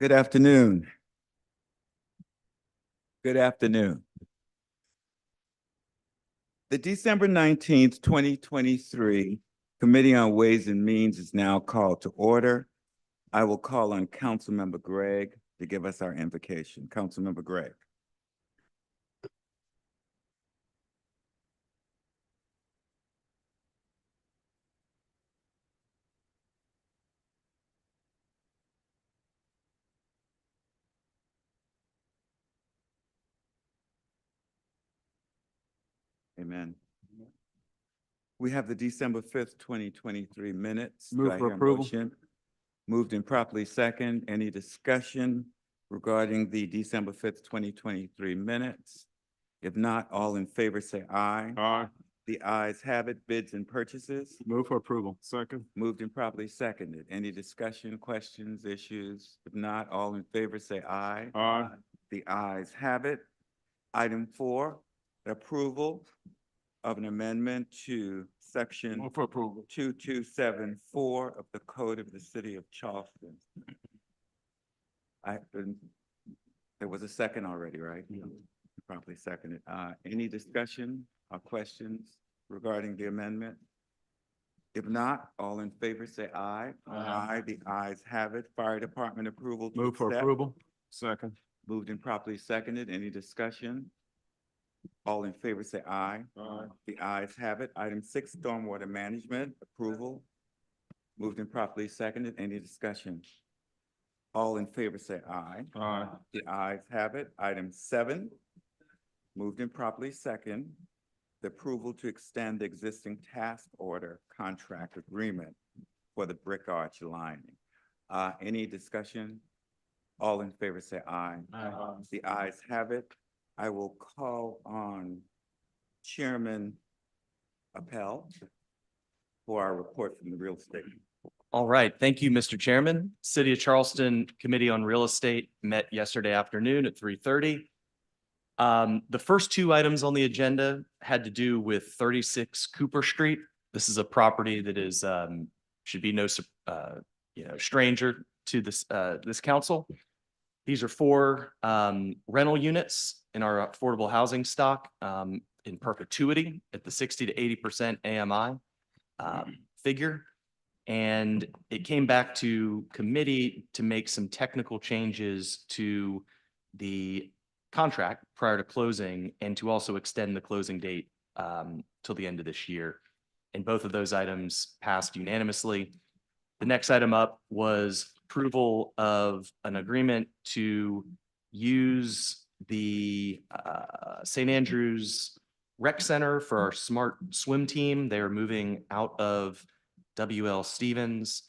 Good afternoon. Good afternoon. The December 19th, 2023 Committee on Ways and Means is now called to order. I will call on Councilmember Gregg to give us our invocation. Councilmember Gregg. Amen. We have the December 5th, 2023 minutes. Move Do I for hear a approval. motion? Moved and properly second. Any discussion regarding the December 5th, 2023 minutes? If not, all in favor say aye. Aye. The ayes have it. Bids and purchases. Move for approval. Second. Moved and properly seconded. Any discussion, questions, issues? If not, all in favor say aye. Aye. The ayes have it. Item 4, approval of an amendment to section Move for approval. 2274 of the Code of the City of Charleston. There was a second already, right? Yeah. Properly seconded. Any discussion or questions regarding the amendment? If not, all in favor say aye. Aye. The ayes have it. Fire Department approval. To Move for accept. approval. Second. Moved and properly seconded. Any discussion? All in favor say aye. Aye. The ayes have it. Item 6, stormwater management approval. Moved and properly seconded. Any discussion? All in favor say aye. Aye. The ayes have it. Item 7, moved and properly second, the approval to extend the existing task order contract agreement for the brick arch lining. Any discussion? All in favor say aye. Aye. The ayes have it. I will call on Chairman Appel for our report from the real estate. All right. Thank you, Mr. Chairman. City of Charleston Committee on Real Estate met yesterday afternoon at 3:30. The first two items on the agenda had to do with 36 Cooper Street. This is a property that is should be no stranger to this council. These are 4 rental units in our affordable housing stock in perpetuity at the 60 to 80% AMI figure. And it came back to committee to make some technical changes to the contract prior to closing and to also extend the closing date till the end of this year. And both of those items passed unanimously. The next item up was approval of an agreement to use the St. Andrews Rec Center for our smart swim team. They are moving out of W.L. Stevens,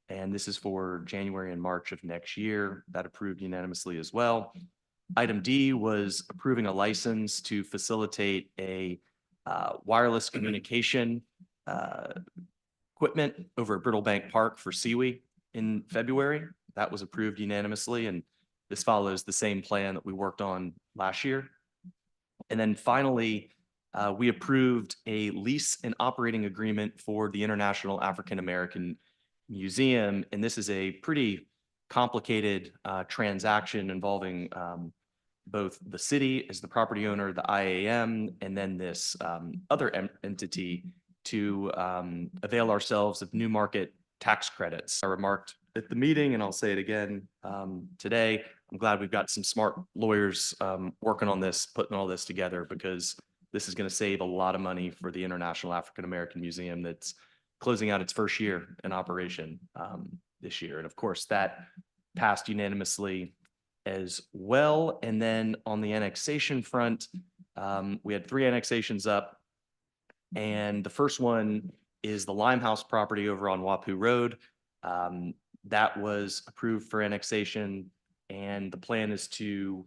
and this is for January and March of next year. That approved unanimously as well. Item D was approving a license to facilitate a wireless communication equipment over at Brittle Bank Park for Seawee in February. That was approved unanimously, and this follows the same plan that we worked on last year. And then finally, we approved a lease and operating agreement for the International African American Museum, and this is a pretty complicated transaction involving both the city as the property owner, the IAM, and then this other entity to avail ourselves of new market tax credits. I remarked at the meeting, and I'll say it again today, I'm glad we've got some smart lawyers working on this, putting all this together, because this is going to save a lot of money for the International African American Museum that's closing out its first year in operation this year. And of course, that passed unanimously as well. And then on the annexation front, we had 3 annexations up. And the first one is the Limehouse property over on Wapu Road. That was approved for annexation, and the plan is to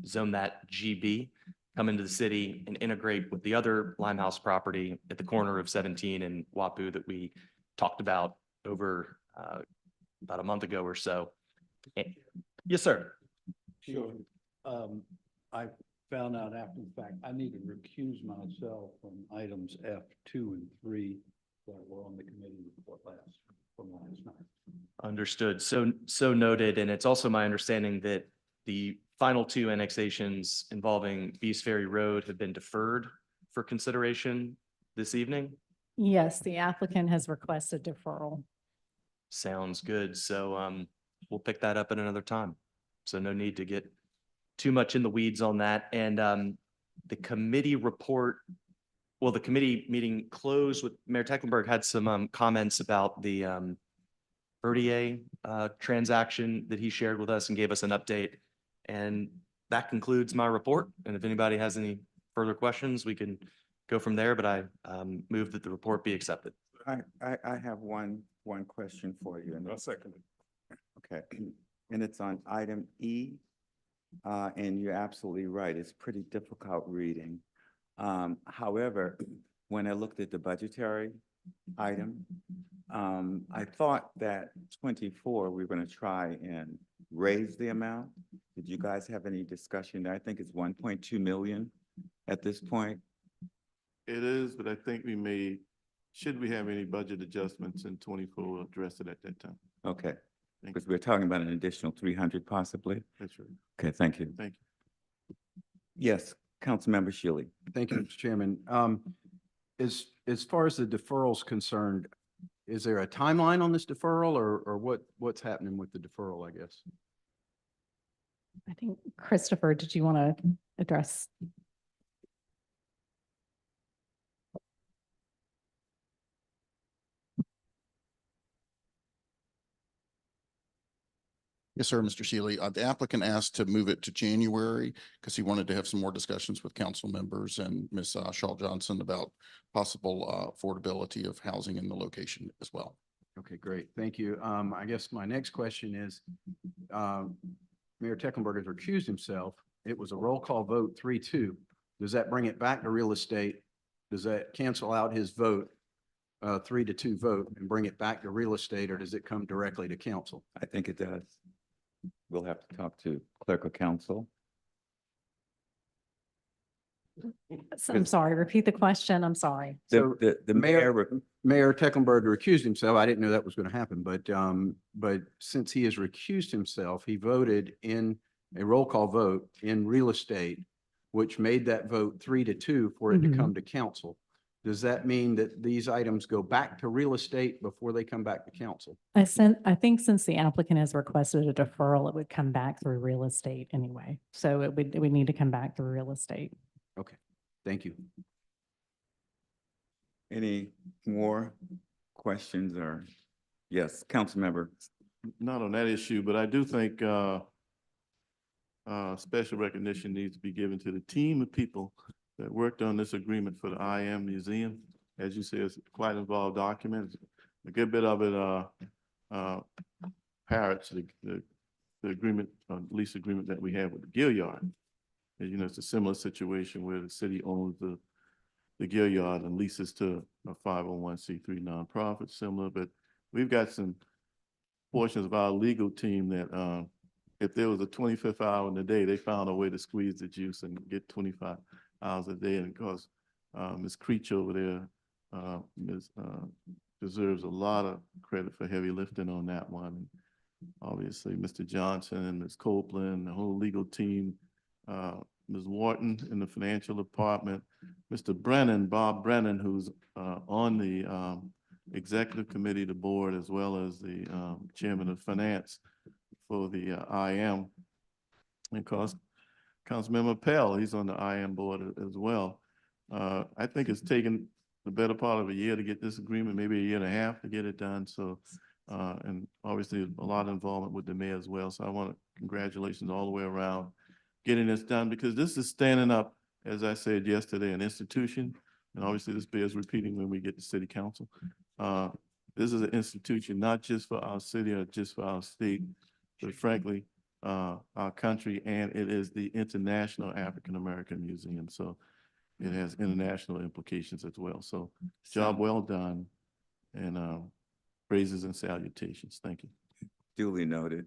zone that GB, come into the city and integrate with the other Limehouse property at the corner of 17 and Wapu that we talked about over about a month ago or so. Yes, sir. Sure. I found out after the fact, I need to recuse myself from items F2 and 3 that were on the committee report from last night. Understood. So noted. And it's also my understanding that the final two annexations involving Beast Ferry Road have been deferred for consideration this evening. Yes, the applicant has requested deferral. Sounds good. So we'll pick that up at another time. So no need to get too much in the weeds on that. And the committee report, well, the committee meeting closed with Mayor Tecklenburg had some comments about the Verdier transaction that he shared with us and gave us an update. And that concludes my report. And if anybody has any further questions, we can go from there, but I move that the report be accepted. I have one question for you. And I'll second it. okay, and it's on item E. And you're absolutely right. It's pretty difficult reading. However, when I looked at the budgetary item, I thought that 24, we were going to try and raise the amount. Did you guys have any discussion? I think it's 1.2 million at this point. It is, but I think we may, should we have any budget adjustments in 24, we'll address it at that time. Okay, Thank because you. we're talking about an additional 300 possibly. That's right. Okay, thank you. Thank you. Yes, Councilmember Shealy. Thank you, Mr. Chairman. As far as the deferral's concerned, is there a timeline on this deferral or what's happening with the deferral, I guess? I think, Christopher, did you want to address? Yes, sir, Mr. Shealy. The applicant asked to move it to January because he wanted to have some more discussions with council members and Ms. Shaw Johnson about possible affordability of housing in the location as well. Okay, great. Thank you. I guess my next question is, Mayor Tecklenburg has recused himself. It was a roll call vote 3-2. Does that bring it back to real estate? Does that cancel out his vote, 3-2 vote, and bring it back to real estate, or does it come directly to council? I think it does. We'll have to talk to clerk of council. I'm sorry, repeat the question. I'm sorry. So, The Mayor- mayor, Mayor Tecklenburg recused himself. I didn't know that was going to happen, but since he has recused himself, he voted in a roll call vote in real estate, which made that vote 3-2 for it to come to council. Does that mean that these items go back to real estate before they come back to council? I think since the applicant has requested a deferral, it would come back through real estate anyway. So it would need to come back through real estate. Okay, thank you. any more questions or, yes, Councilmember. Not on that issue, but I do think special recognition needs to be given to the team of people that worked on this agreement for the IM Museum. As you say, it's quite an involved document. A good bit of it parrots the agreement, lease agreement that we have with the Gilliard. And, you know, it's a similar situation where the city owns the Gilliard and leases to a 501c3 nonprofit similar, but we've got some portions of our legal team that if there was a 25th hour in the day, they found a way to squeeze the juice and get 25 hours a day. And of course, Ms. Creech over there deserves a lot of credit for heavy lifting on that one. And obviously, Mr. Johnson and Ms. Copeland, the whole legal team, Ms. Wharton in the financial department, Mr. Brennan, Bob Brennan, who's on the executive committee, the board, as well as the chairman of finance for the IM. And of course, Councilmember Pell, he's on the IM board as well. I think it's taken the better part of a year to get this agreement, maybe a year and a half to get it done. So, and obviously a lot of involvement with the mayor as well. So I want to congratulations all the way around getting this done, because this is standing up, as I said yesterday, an institution. and obviously this bears repeating when we get to city council. This is an institution not just for our city or just for our state, but frankly, our country, and it is the International African American Museum. So it has international implications as well. So job well done, and praises and salutations. Thank you. Duly noted.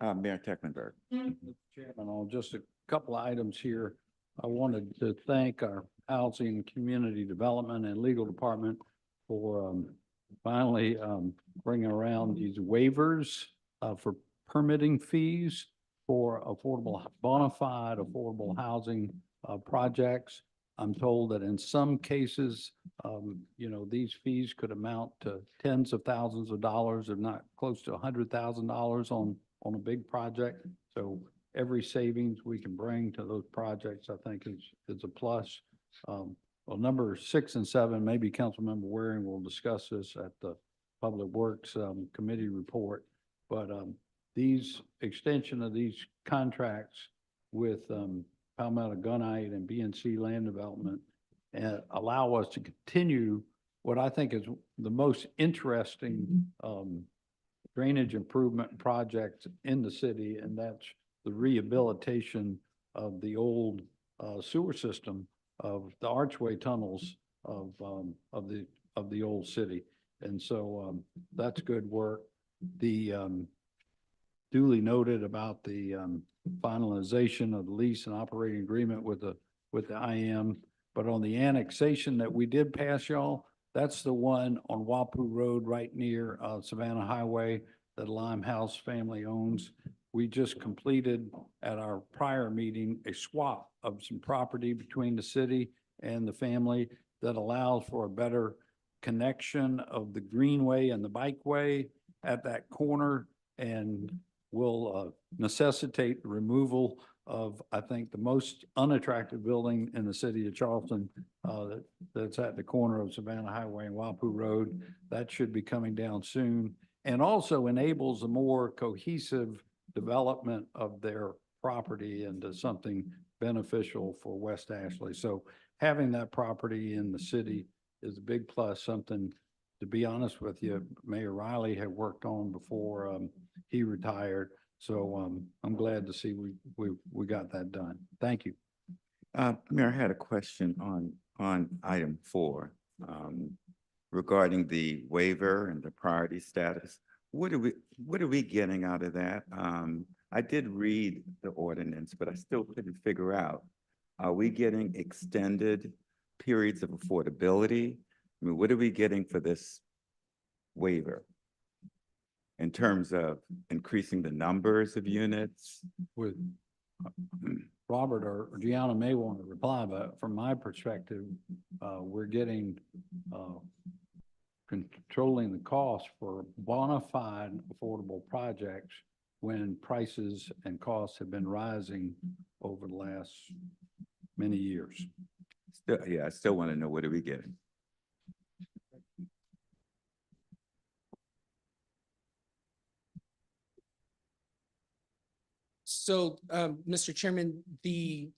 Mayor Tecklenburg. Chairman, on just a couple of items here, I wanted to thank our Housing, Community Development and Legal Department for finally bringing around these waivers for permitting fees for bonafide affordable housing projects. I'm told that in some cases, these fees could amount to tens of thousands of dollars, if not close to $100,000 on a big project. So every savings we can bring to those projects, I think is a plus. Well, number 6 and 7, maybe Councilmember Waring will discuss this at the Public Works Committee report. But these extension of these contracts with Palmetto Gunite and BNC Land Development allow us to continue what I think is the most interesting drainage improvement project in the city, and that's the rehabilitation of the old sewer system of the archway tunnels of the old city. And so that's good work. The duly noted about the finalization of the lease and operating agreement with the IM. But on the annexation that we did pass, y'all, that's the one on Wapu Road right near Savannah Highway that Limehouse family owns. We just completed at our prior meeting a swap of some property between the city and the family that allows for a better connection of the greenway and the bikeway at that corner, and will necessitate the removal of, I think, the most unattractive building in the city of Charleston that's at the corner of Savannah Highway and Wapu Road. That should be coming down soon, and also enables a more cohesive development of their property into something beneficial for West Ashley. So having that property in the city is a big plus, something, to be honest with you, Mayor Riley had worked on before he retired. So I'm glad to see we got that done. Thank you. Mayor, I had a question on item 4 regarding the waiver and the priority status. What are we getting out of that? I did read the ordinance, but I still couldn't figure out, are we getting extended periods of affordability? I mean, what are we getting for this waiver in terms of increasing the numbers of units? With Robert or Gianna may want to reply, but from my perspective, we're getting controlling the cost for bona fide affordable projects when prices and costs have been rising over the last many years. Still, yeah, I still want to know, what are we getting? So, Mr. Chairman, the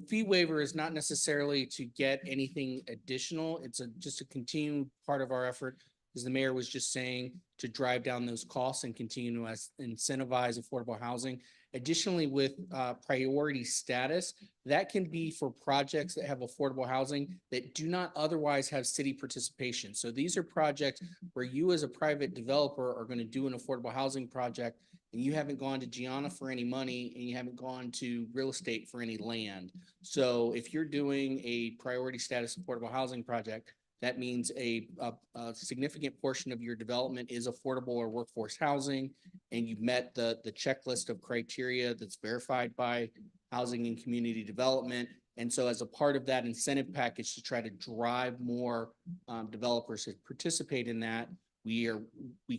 fee waiver is not necessarily to get anything additional. It's just a continued part of our effort, as the mayor was just saying, to drive down those costs and continue to incentivize affordable housing. Additionally, with priority status, that can be for projects that have affordable housing that do not otherwise have city participation. So these are projects where you as a private developer are going to do an affordable housing project, and you haven't gone to Gianna for any money, and you haven't gone to real estate for any land. So if you're doing a priority status affordable housing project, that means a significant portion of your development is affordable or workforce housing, and you've met the checklist of criteria that's verified by Housing and Community Development. And so as a part of that incentive package to try to drive more developers to participate in that, we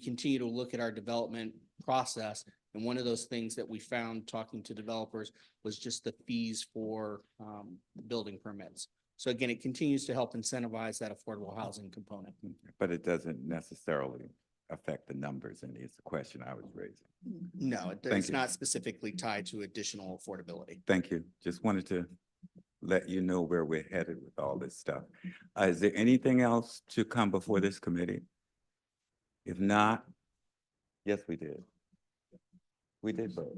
continue to look at our development process. And one of those things that we found talking to developers was just the fees for building permits. So again, it continues to help incentivize that affordable housing component. But it doesn't necessarily affect the numbers, and it's the question I was raising. No, Thank it's you. not specifically tied to additional affordability. Thank you. Just wanted to let you know where we're headed with all this stuff. Is there anything else to come before this committee? If not, yes, we did. We did vote.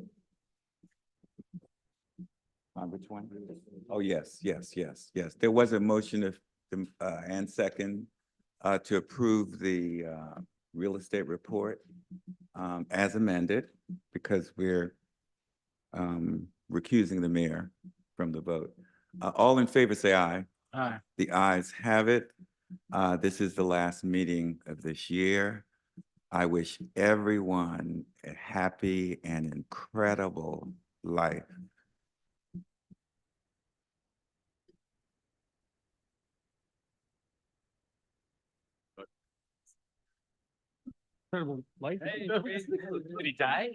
On which one? Oh, yes, yes, yes, yes. There was a motion of, and second, to approve the, real estate report, as amended, because we're, recusing the mayor from the vote. All in favor, say aye. Aye. The ayes have it. This is the last meeting of this year. I wish everyone a happy and incredible life. Incredible life. Did he die?